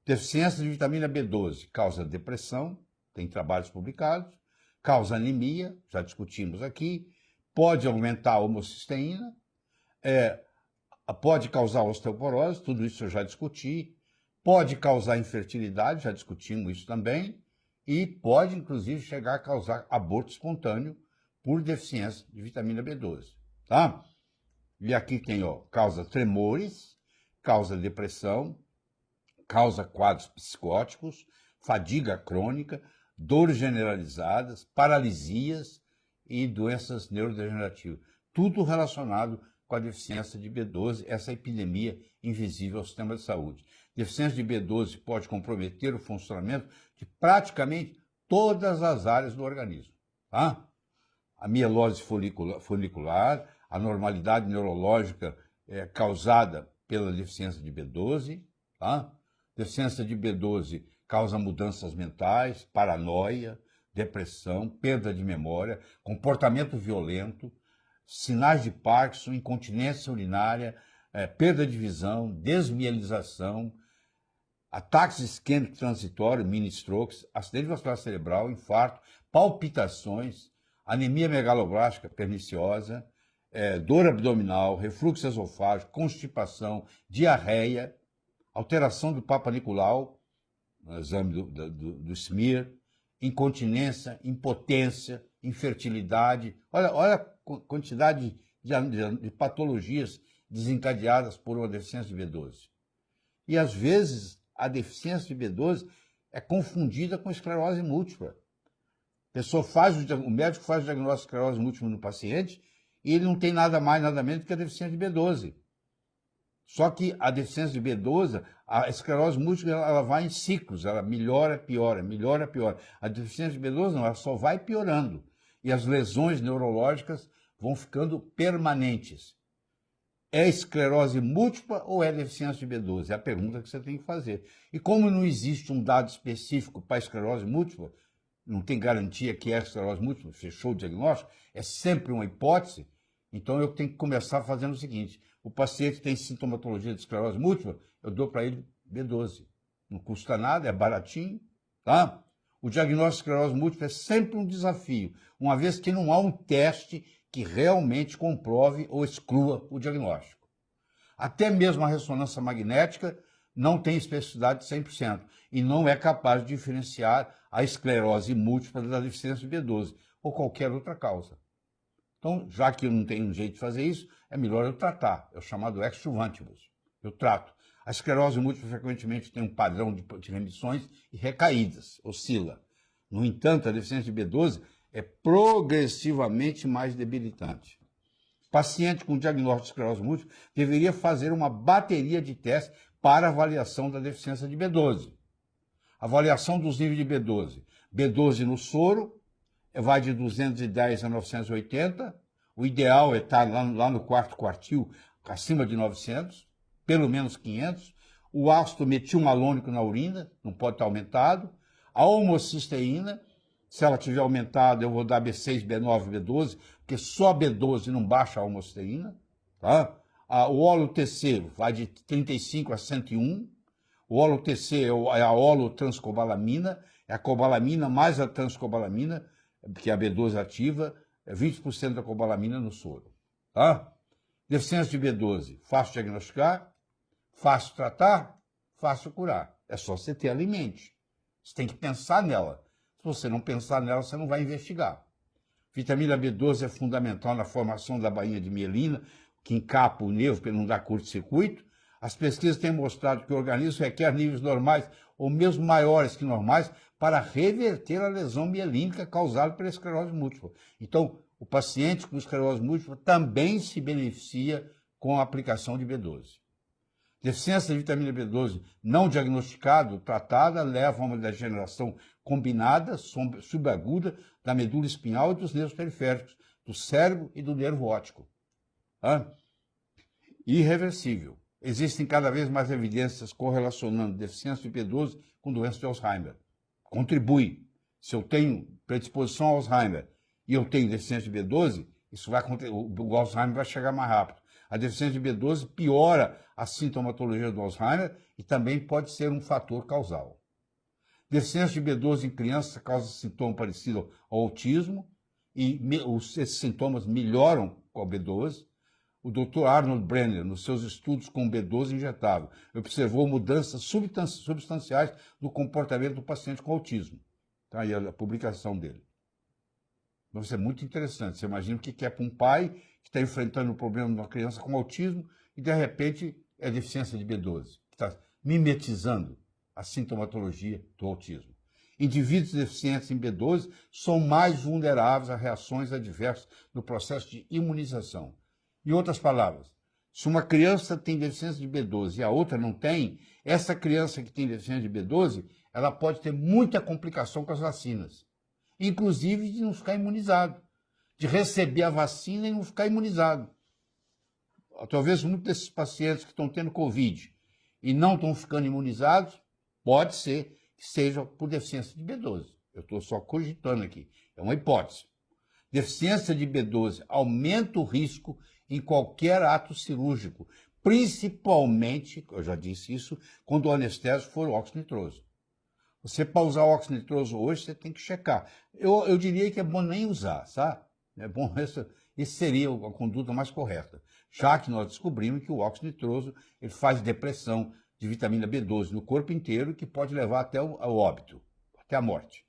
Deficiência de vitamina B12 causa depressão, tem trabalhos publicados, causa anemia, já discutimos aqui, pode aumentar a homocisteína, pode causar osteoporose, tudo isso eu já discuti, pode causar infertilidade, já discutimos isso também, e pode, inclusive, chegar a causar aborto espontâneo por deficiência de vitamina B12, tá? E aqui tem, ó, causa tremores, causa depressão, causa quadros psicóticos, fadiga crônica, dores generalizadas, paralisias e doenças neurodegenerativas. Tudo relacionado com a deficiência de B12, essa epidemia invisível ao sistema de saúde. Deficiência de B12 pode comprometer o funcionamento de praticamente todas as áreas do organismo, tá? A mielose folicular, a normalidade neurológica causada pela deficiência de B12, tá? Deficiência de B12 causa mudanças mentais, paranoia, depressão, perda de memória, comportamento violento, sinais de Parkinson, incontinência urinária, perda de visão, desmielinização, ataques isquêmicos transitórios, mini-strokes, acidente vascular cerebral, infarto, palpitações, anemia megaloblástica perniciosa, dor abdominal, refluxo esofágico, constipação, diarreia, alteração do Papa Nicolau, no exame do smear, incontinência, impotência, infertilidade. Olha a quantidade de patologias desencadeadas por uma deficiência de B12. E, às vezes, a deficiência de B12 é confundida com esclerose múltipla. O médico faz o diagnóstico de esclerose múltipla no paciente e ele não tem nada mais, nada menos que a deficiência de B12. Só que a deficiência de B12, a esclerose múltipla, ela vai em ciclos, ela melhora, piora, melhora, piora. A deficiência de B12 não, ela só vai piorando. E as lesões neurológicas vão ficando permanentes. É esclerose múltipla ou é deficiência de B12? É a pergunta que você tem que fazer. E como não existe um dado específico para a esclerose múltipla, não tem garantia que é esclerose múltipla, fechou o diagnóstico, é sempre uma hipótese, então eu tenho que começar fazendo o seguinte: o paciente tem sintomatologia de esclerose múltipla, eu dou para ele B12. Não custa nada, é baratinho, tá? O diagnóstico de esclerose múltipla é sempre um desafio, uma vez que não há um teste que realmente comprove ou exclua o diagnóstico. Até mesmo a ressonância magnética não tem especificidade de 100% e não é capaz de diferenciar a esclerose múltipla da deficiência de B12 ou qualquer outra causa. Então, já que eu não tenho um jeito de fazer isso, é melhor eu tratar. É o chamado extravantibus. Eu trato. A esclerose múltipla frequentemente tem um padrão de remissões e recaídas, oscila. No entanto, a deficiência de B12 é progressivamente mais debilitante. Paciente com diagnóstico de esclerose múltipla deveria fazer uma bateria de testes para avaliação da deficiência de B12. Avaliação dos níveis de B12. B12 no soro vai de 210 a 980. O ideal é estar lá no quarto quartil, acima de 900, pelo menos 500. O ácido metilmalônico na urina não pode estar aumentado. A homocisteína, se ela tiver aumentado, eu vou dar B6, B9, B12, porque só B12 não baixa a homocisteína. Tá? O holo-TC vai de 35 a 101. O holo-TC é a holotranscobalamina, é a cobalamina mais a transcobalamina, que é a B12 ativa, é 20% da cobalamina no soro. Tá? Deficiência de B12, fácil diagnosticar, fácil tratar, fácil curar. É só você ter alimento. Você tem que pensar nela. Se você não pensar nela, você não vai investigar. Vitamina B12 é fundamental na formação da bainha de mielina, que encapa o nervo para não dar curto-circuito. As pesquisas têm mostrado que o organismo requer níveis normais ou mesmo maiores que normais para reverter a lesão mielínica causada pela esclerose múltipla. Então, o paciente com esclerose múltipla também se beneficia com a aplicação de B12. Deficiência de vitamina B12 não diagnosticada, tratada, leva a uma degeneração combinada, subaguda, da medula espinhal e dos nervos periféricos, do cérebro e do nervo óptico. Irreversível. Existem cada vez mais evidências correlacionando deficiência de B12 com doença de Alzheimer. Contribui. Se eu tenho predisposição ao Alzheimer e eu tenho deficiência de B12, o Alzheimer vai chegar mais rápido. A deficiência de B12 piora a sintomatologia do Alzheimer e também pode ser um fator causal. Deficiência de B12 em crianças causa sintoma parecido ao autismo e esses sintomas melhoram com a B12. O Dr. Arnold Brenner, nos seus estudos com B12 injetável, observou mudanças substanciais no comportamento do paciente com autismo. Está aí a publicação dele. Então, isso é muito interessante. Você imagina o que é para um pai que está enfrentando o problema de uma criança com autismo e, de repente, é deficiência de B12, que está mimetizando a sintomatologia do autismo. Indivíduos deficientes em B12 são mais vulneráveis a reações adversas no processo de imunização. Em outras palavras, se uma criança tem deficiência de B12 e a outra não tem, essa criança que tem deficiência de B12, ela pode ter muita complicação com as vacinas. Inclusive de não ficar imunizado, de receber a vacina e não ficar imunizado. Talvez muitos desses pacientes que estão tendo Covid e não estão ficando imunizados, pode ser que seja por deficiência de B12. Eu estou só cogitando aqui, é uma hipótese. Deficiência de B12 aumenta o risco em qualquer ato cirúrgico, principalmente, eu já disse isso, quando o anestésico for o óxido nitroso. Você, para usar o óxido nitroso hoje, você tem que checar. Eu diria que é bom nem usar, sabe? É bom, isso seria a conduta mais correta, já que nós descobrimos que o óxido nitroso ele faz depressão de vitamina B12 no corpo inteiro, que pode levar até ao óbito, até a morte.